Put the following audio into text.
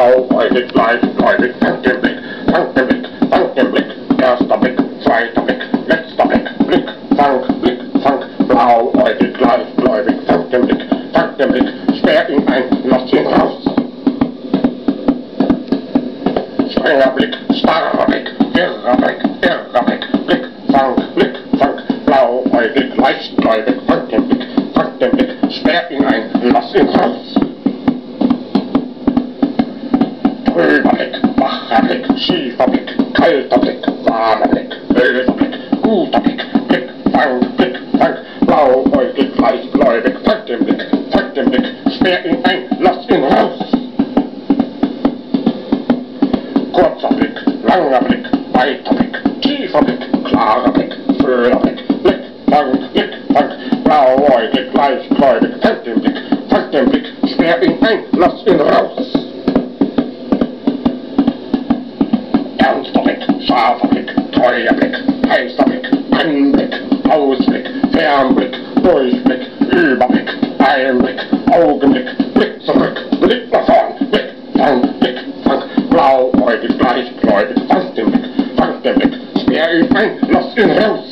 blauäugig, gleichgläubig, fang den Blick, fang den Blick, fang den Blick, erster Blick, zweiter Blick, letzter Blick, Blick, fang, blauäugig, gleichgläubig, fang den Blick, sperr ihn ein, lass ihn raus. Strenger Blick, starrer Blick, irrer Blick, Blick, fang, blauäugig, leichtgläubig, fang den Blick, sperr ihn ein, lass ihn raus. Trüber Blick, wacher Blick, schiefer Blick, kalter Blick, warmer Blick, böser Blick, guter Blick, fang, blauäugig, leichtgläubig, fang den Blick, sperr ihn ein, lass ihn raus. Kurzer Blick, langer Blick, weiter Blick, tiefer Blick, klarer Blick, schöner Blick, fang, blauäugig, leichtgläubig, fang den Blick, sperr ihn ein, lass ihn raus. Ernster Blick, scharfer Blick, treuer Blick, heißer Blick, Anblick, Ausblick, Fernblick, Durchblick, Überblick, Einblick, Augenblick, Blick zurück, Blick nach vorn, Blick, fang, blauäugig, gleichgläubig, fang den Blick, sperr ihn ein, lass ihn raus.